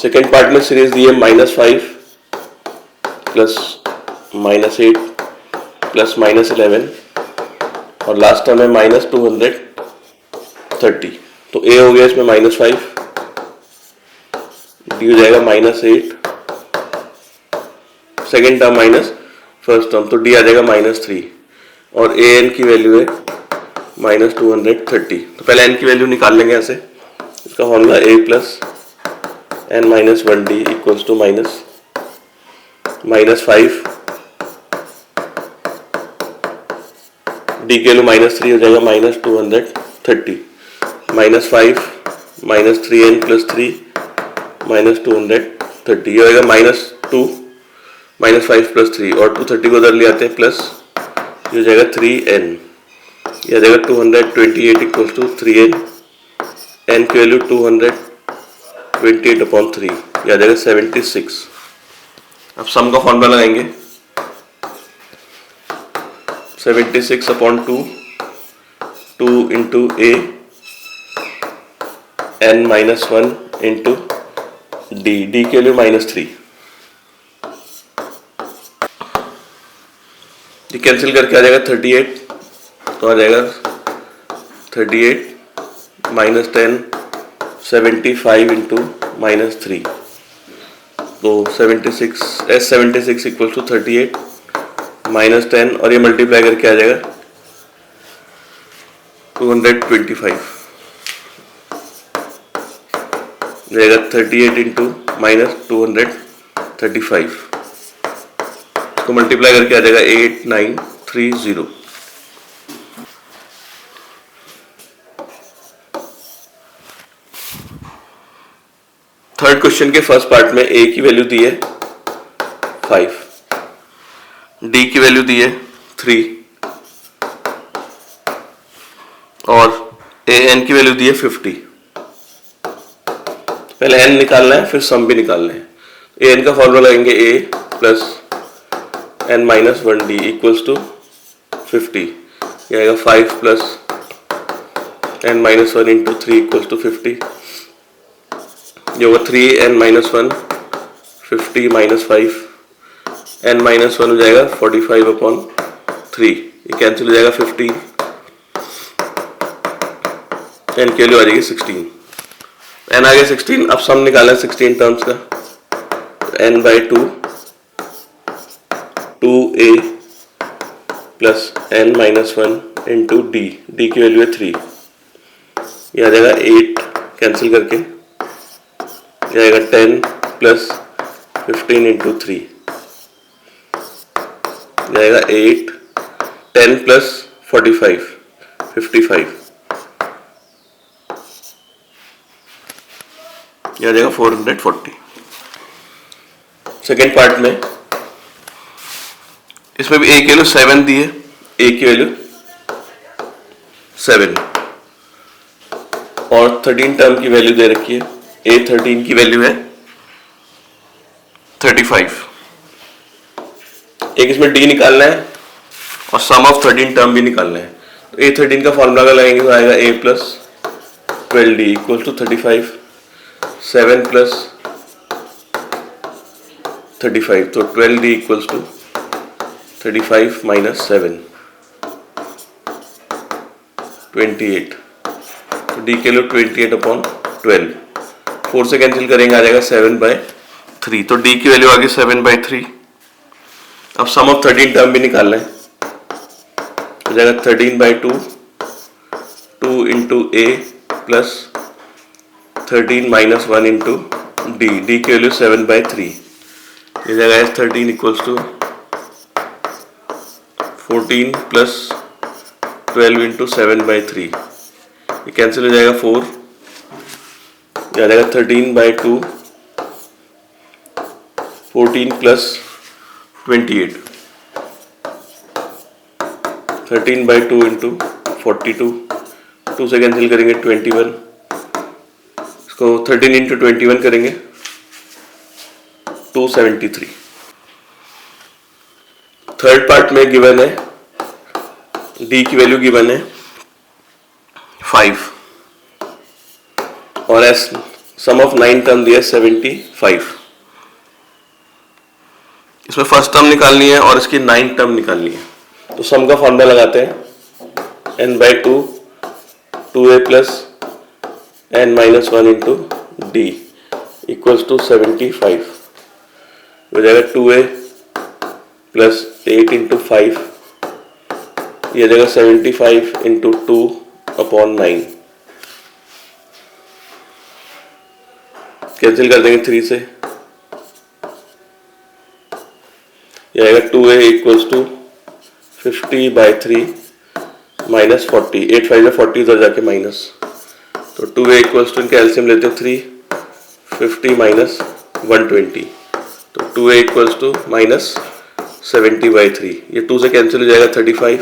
Second part में series दी है -5 plus -8 plus -11 और लास्ट टर्म है -230। तो ए हो गया इसमें -5, डी हो जाएगा -8, second term minus first term, तो डी आ जाएगा -3 और ए एन की वैल्यू है -230। तो पहले एन की वैल्यू निकाल लेंगे ऐसे। इसका formula A plus N minus 1d equals to -5 D के वैल्यू -3 हो जाएगा -230 -5 -3n प्लस 3 -230, ये हो जाएगा -2 -5 प्लस 3 और 230 को उधर ले आते हैं प्लस, ये हो जाएगा 3n, ये आ जाएगा 228 इक्वल्स टू 3n, n की वैल्यू 228/3, ये आ जाएगा 76। अब सम का फॉर्मूला लगाएंगे 76/2 2 इंटू ए n -1 इंटू डी, डी के लिए -3, ये कैंसिल करके आ जाएगा 38, तो आ जाएगा 38 -10 75 इंटू -3, तो 76 इक्वल टू 38 -10 और ये मल्टीप्लाई करके आ जाएगा 225, जाएगा 38 इंटू -235, तो मल्टीप्लाई करके आ जाएगा 8930। थर्ड क्वेश्चन के फर्स्ट पार्ट में ए की वैल्यू दी है 5, डी की वैल्यू दी है 3 और ए एन की वैल्यू दी है 50। पहले एन निकालना है फिर सम भी निकालना है। ए एन का फॉर्मूला लगाएंगे a plus n minus 1d equals to 50, ये आएगा 5 plus n minus 1 into 3 equals to 50, ये होगा 3n minus 1 50 minus 5, n minus 1 हो जाएगा 45/3, ये कैंसिल हो जाएगा 15, n की वैल्यू आ जाएगी 16, n आ गया 16। अब सम निकाला 16 टर्म्स का, n/2 2a plus n minus 1 into D, d की वैल्यू है 3, ये आ जाएगा 8 कैंसिल करके, ये आएगा 10 प्लस 15 इंटू 3, ये आएगा 8 10 प्लस 45 55, ये आ जाएगा 440। सेकेंड पार्ट में इसमें भी ए की वैल्यू 7 दी है, ए की वैल्यू 7 और 13 टर्म की वैल्यू दे रखी है। ए 13 की वैल्यू है 35। एक इसमें डी निकालना है और सम ऑफ 13 टर्म भी निकालना है। तो ए 13 का फॉर्मूला लगाएंगे तो आएगा a plus 12d equal to 35, 7 plus 35, तो 12d इक्वल्स टू 35 माइनस 7 28, तो डी के लिए 28/12, 4 से कैंसिल करेंगे आ जाएगा 7/3, तो डी की वैल्यू आ गई 7/3। अब सम ऑफ 13 टर्म भी निकालना है, हो जाएगा 13/2 2 into a plus 13 minus 1 into D, d की वैल्यू 7/3, ये जाएगा 13 इक्वल्स टू 14 प्लस 12 इंटू 7/3, ये कैंसिल हो जाएगा 4, ये आ जाएगा 13/2 14 प्लस 28, 13/2 इंटू 42, 2 से कैंसिल करेंगे 21, इसको 13 इंटू 21 करेंगे 273। थर्ड पार्ट में गिवन है डी की वैल्यू गिवन है 5 और एस सम ऑफ 9 टर्म दिया 75। इसमें फर्स्ट टर्म निकालनी है और इसकी 9 टर्म निकालनी है। तो सम का फॉर्मूला लगाते हैं, n/2 2a plus n-1 into D equals to 75 हो जाएगा 2a प्लस 8 इंटू 5, ये हो जाएगा 75 इंटू 2/9। कैंसिल कर देंगे 3 से, ये आएगा 2a इक्वल्स टू 50/3 माइनस 40, 8 5 40 इधर जाके माइनस, तो 2a इक्वल्स टू, इनके एलसीएम लेते हैं 3, 50 माइनस 120, तो 2a इक्वल्स टू माइनस 70/3, ये 2 से कैंसिल हो जाएगा 35,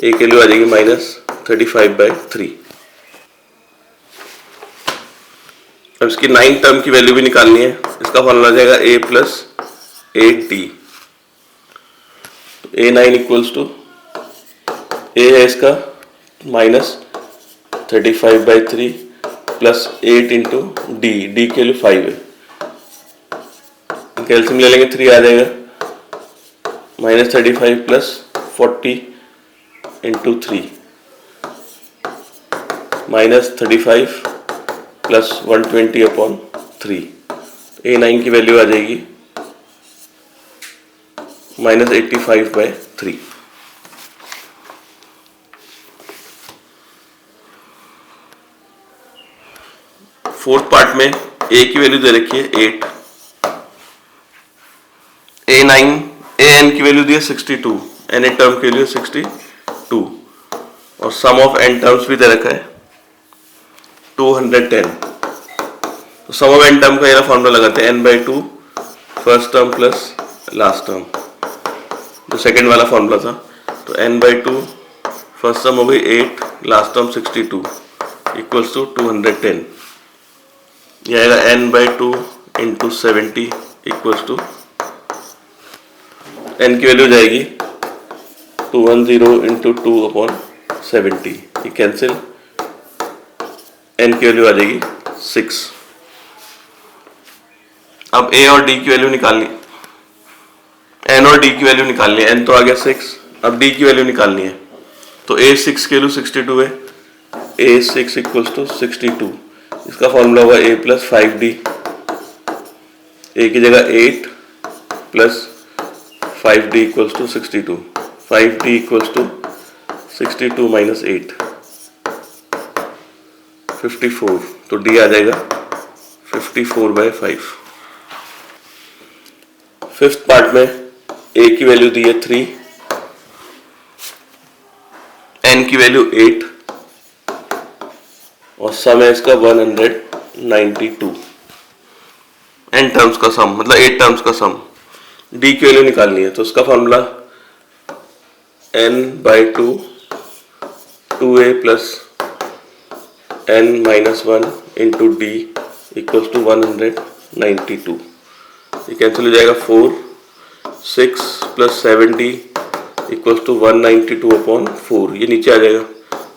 a की वैल्यू आ जाएगी माइनस 35/3। अब इसकी 9 टर्म की वैल्यू भी निकालनी है, इसका फॉर्मूला आ जाएगा a plus 8d, a9 equals to, a है इसका minus 35/3 plus 8 into D, D के लिए 5 है, कैल्शियम ले लेंगे 3 आ जाएगा minus 35 plus 40 into 3 minus 35 plus 120/3, a9 की वैल्यू आ जाएगी माइनस 85/3। फोर्थ पार्ट में a की वैल्यू दे रखी है 8, an की वैल्यू दी है 62, na टर्म के लिए 62 और सम ऑफ n टर्म्स भी दे रखा है 210। तो सम ऑफ n टर्म का ये फॉर्मूला लगाते हैं, n/2 first term plus last term, जो सेकंड वाला फॉर्मूला था, तो n/2 फर्स्ट टर्म हो गई 8, लास्ट टर्म 62 इक्वल्स टू 210, ये आएगा n/2 into 70 equals to, n की वैल्यू जाएगी 210 इंटू 2/70, ये कैंसिल, n की वैल्यू आ जाएगी 6। अब a और d की वैल्यू निकालनी, n और d की वैल्यू निकालनी है, n तो आ गया 6, अब d की वैल्यू निकालनी है, तो a 6 की वैल्यू 62 है, a 6 इक्वल्स टू 62, इसका फॉर्मूला हुआ a प्लस 5d, a की जगह 8 plus 5d equals to 62, 5d equals to 62 minus 8 54, तो d आ जाएगा 54/5। फिफ्थ पार्ट में a की वैल्यू दी है 3, n की वैल्यू 8 और सम है इसका 192, n टर्म्स का सम मतलब 8 टर्म्स का सम, d की वैल्यू निकालनी है, तो उसका formula n/2 2a plus n-1 into D equals to 192, ये कैंसिल हो जाएगा 4, 6 प्लस 7d इक्वल्स टू 192/4, ये नीचे आ जाएगा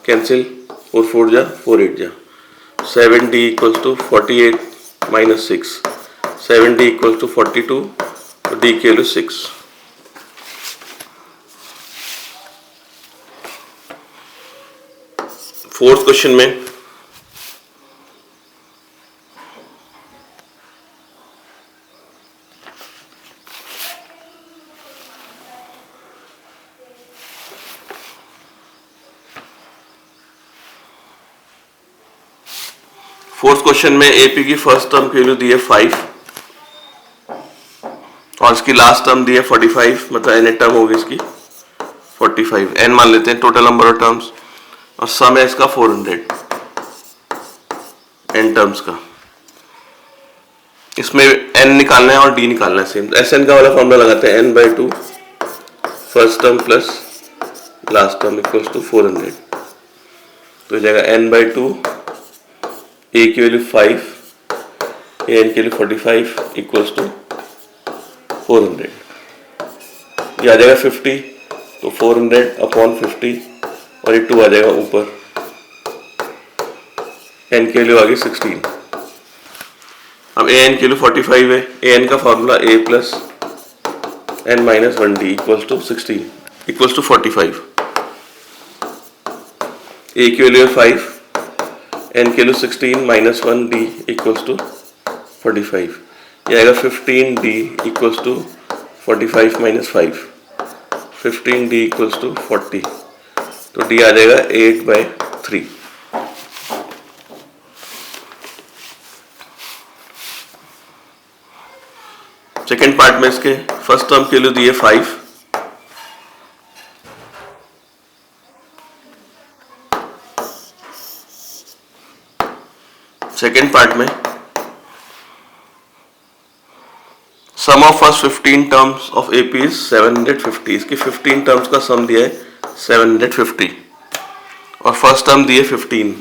कैंसिल, 4 4 जा 4 8 जा, 7d equals to 48 minus 6, 7d equals to 42, तो d की वैल्यू 6। फोर्थ क्वेश्चन में में एपी की फर्स्ट टर्म की वैल्यू दी है 5 और इसकी लास्ट टर्म दी है 45, मतलब एन टर्म होगी इसकी 45, एन मान लेते हैं टोटल नंबर ऑफ टर्म्स, और सम है इसका 400 एन टर्म्स का। इसमें एन निकालना है और डी निकालना है सेम, एस एन का वाला फॉर्मूला लगाते हैं, n/2 first term plus last term equals to 400, तो हो जाएगा n/2 a की वैल्यू 5, an की वैल्यू 45 इक्वल्स टू 400, ये आ जाएगा 50, तो 400/50 और ये 2 आ जाएगा ऊपर, n की वैल्यू आ गई 16, अब ए एन की वैल्यू 45 है, ए एन का formula A plus N minus 1 D equals to 16 equals to 45। A की वैल्यू है 5, एन की value 16 minus 1 D equals to 45। ये आएगा 15 D equals to 45 minus 5, 15 D equals to 40, तो डी आ जाएगा 8/3। सेकेंड पार्ट में इसके फर्स्ट टर्म की वैल्यू दी है 5, सेकेंड पार्ट में sum of first 15 terms of AP is 750। इसकी 15 टर्म्स का सम दिया है 750 और फर्स्ट टर्म दी है 15।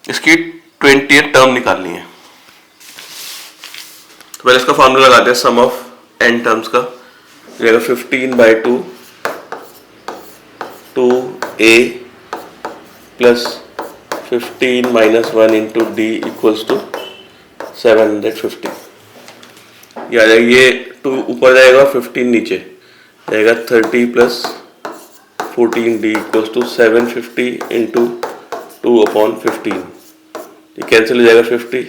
इसकी 20th टर्म निकालनी है। तो पहले इसका फॉर्मूला लगाते हैं सम ऑफ एन टर्म्स का। जाएगा 15/2 2a plus 15 minus 1 into D equals to 750। ये आ जाएगा, ये 2 ऊपर जाएगा 15 नीचे जाएगा 30 plus 14 D equals to 750 into 2/15। ये कैंसिल हो जाएगा 50।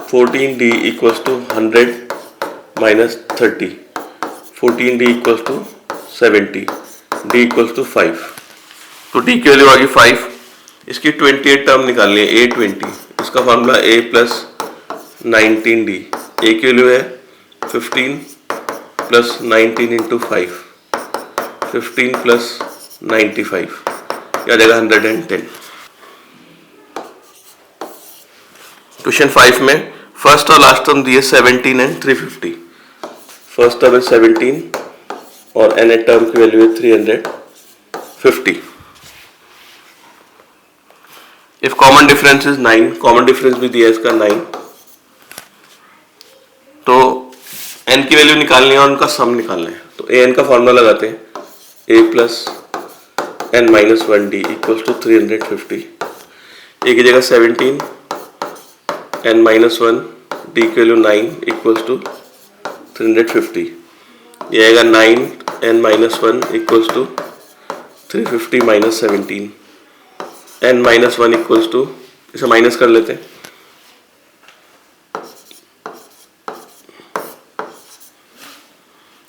14d equals to 100 minus 30, 14d equals to 70, d equals to 5। तो d की वैल्यू आ गई 5। इसकी 28 टर्म निकालनी है a20। इसका formula a plus 19d। a की वैल्यू है 15 प्लस 19 इंटू 5, 15 प्लस 95, क्या आ जाएगा 110। क्वेश्चन 5 में फर्स्ट और लास्ट टर्म दिए 17 एंड 350। फर्स्ट टर्म है 17 और एन टर्म की वैल्यू है 350। If common difference is 9, common difference भी दिया है इसका 9, तो एन की वैल्यू निकालनी है और उनका सम निकालना है। तो ए एन का फॉर्मूला लगाते हैं a plus N minus 1 D equals to 350। A की जगह 17 एन माइनस 1 डी की वैल्यू 9 इक्वल्स टू 350। ये आएगा 9 n minus 1 equals to 350 minus 17, n minus 1 equals to, इसे माइनस कर लेते हैं,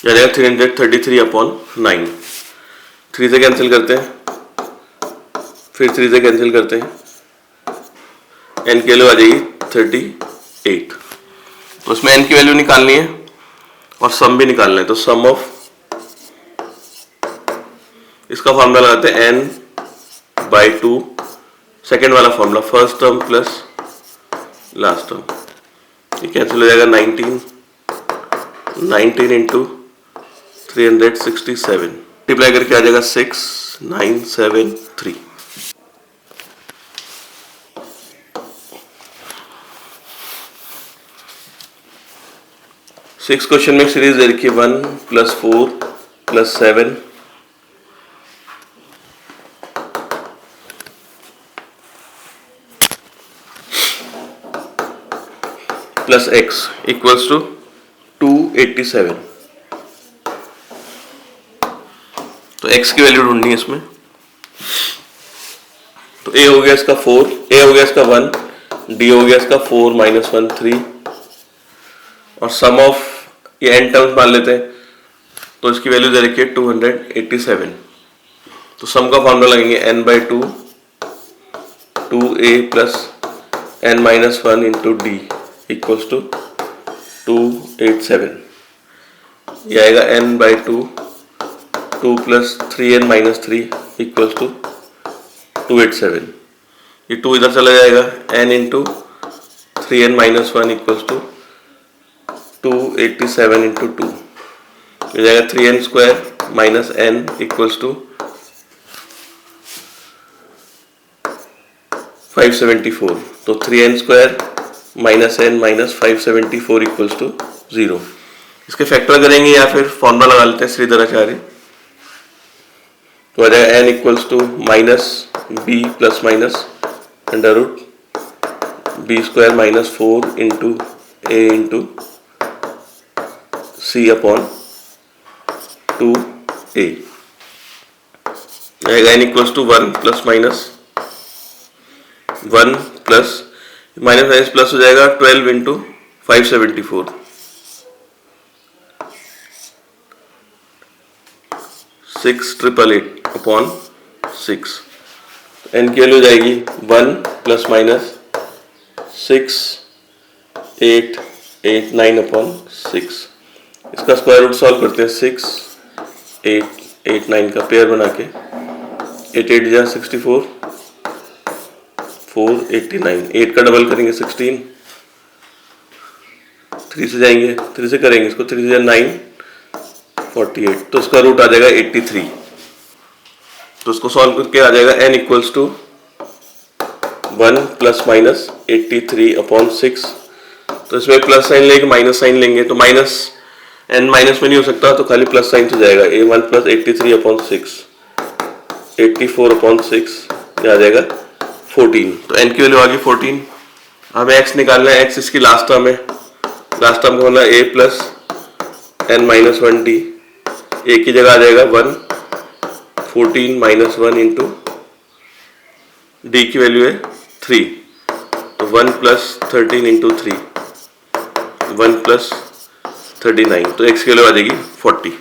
ये आएगा 333/9। 3 से कैंसिल करते हैं, फिर 3 से कैंसिल करते हैं, एन की वैल्यू आ जाएगी 38। तो उसमें एन की वैल्यू निकालनी है और सम भी निकालना है। तो सम ऑफ, इसका फॉर्मूला लगाते हैं n/2, सेकेंड वाला formula first term plus last term, ये कैंसिल हो जाएगा 19 इंटू 367, मल्टीप्लाई करके आ जाएगा 6973। सिक्स क्वेश्चन में सीरीज दे रखी है 1 + 4 + 7 प्लस x इक्वल्स टू 287। तो x की वैल्यू ढूंढनी है इसमें। तो a हो गया इसका 4, a हो गया इसका 1, d हो गया इसका 4 - 1 3, और सम ऑफ ये n टर्म्स मान लेते हैं। तो इसकी वैल्यू दे रखी है 287। तो सम का फॉर्मूला लगेंगे n/2 2a plus n - 1 into D equals to 287। यह आएगा n/2 2 plus 3n - 3 equals to 287। ये 2 इधर चला जाएगा, n into 3n - 1 equals to 287 into 2, हो जाएगा 3n² minus n equals to 574। तो 3n² minus n minus 574 equals to 0। इसके फैक्टर करेंगे या फिर फॉर्मूला लगा लेते हैं श्रीधराचार्य। तो आ जाएगा n equals to minus b plus minus under root B square minus 4 into A into C upon 2a आएगा n equals to 1 plus minus 1 plus minus minus plus हो जाएगा 12 इंटू 574 6,888 अपॉन 6 n की वैल्यू हो जाएगी 1 plus minus 6,889 upon 6। इसका square root solve करते हैं 6,889 का पेयर बना के 8 8 जा 64 489 8 का डबल करेंगे 16 3 से जाएंगे 3 से करेंगे इसको 3 से 9 48 तो इसका रूट आ जाएगा 83। तो इसको सॉल्व करके आ जाएगा n equals to 1 plus minus 83 upon 6। तो इसमें प्लस साइन लेंगे माइनस साइन लेंगे तो माइनस n माइनस में नहीं हो सकता तो खाली प्लस साइन से जाएगा a1 प्लस 83 अपॉन 6 84 अपॉन 6 ये आ जाएगा 14। तो n की वैल्यू आ गई 14। हमें x निकालना है, x इसकी लास्ट टर्म है, लास्ट टर्म का मतलब a plus n minus 1d, a की जगह आ जाएगा 1 14 माइनस 1 इंटू d की वैल्यू है 3 तो 1 प्लस 13 इंटू 3 1 प्लस 39 तो x की वैल्यू आ जाएगी 40।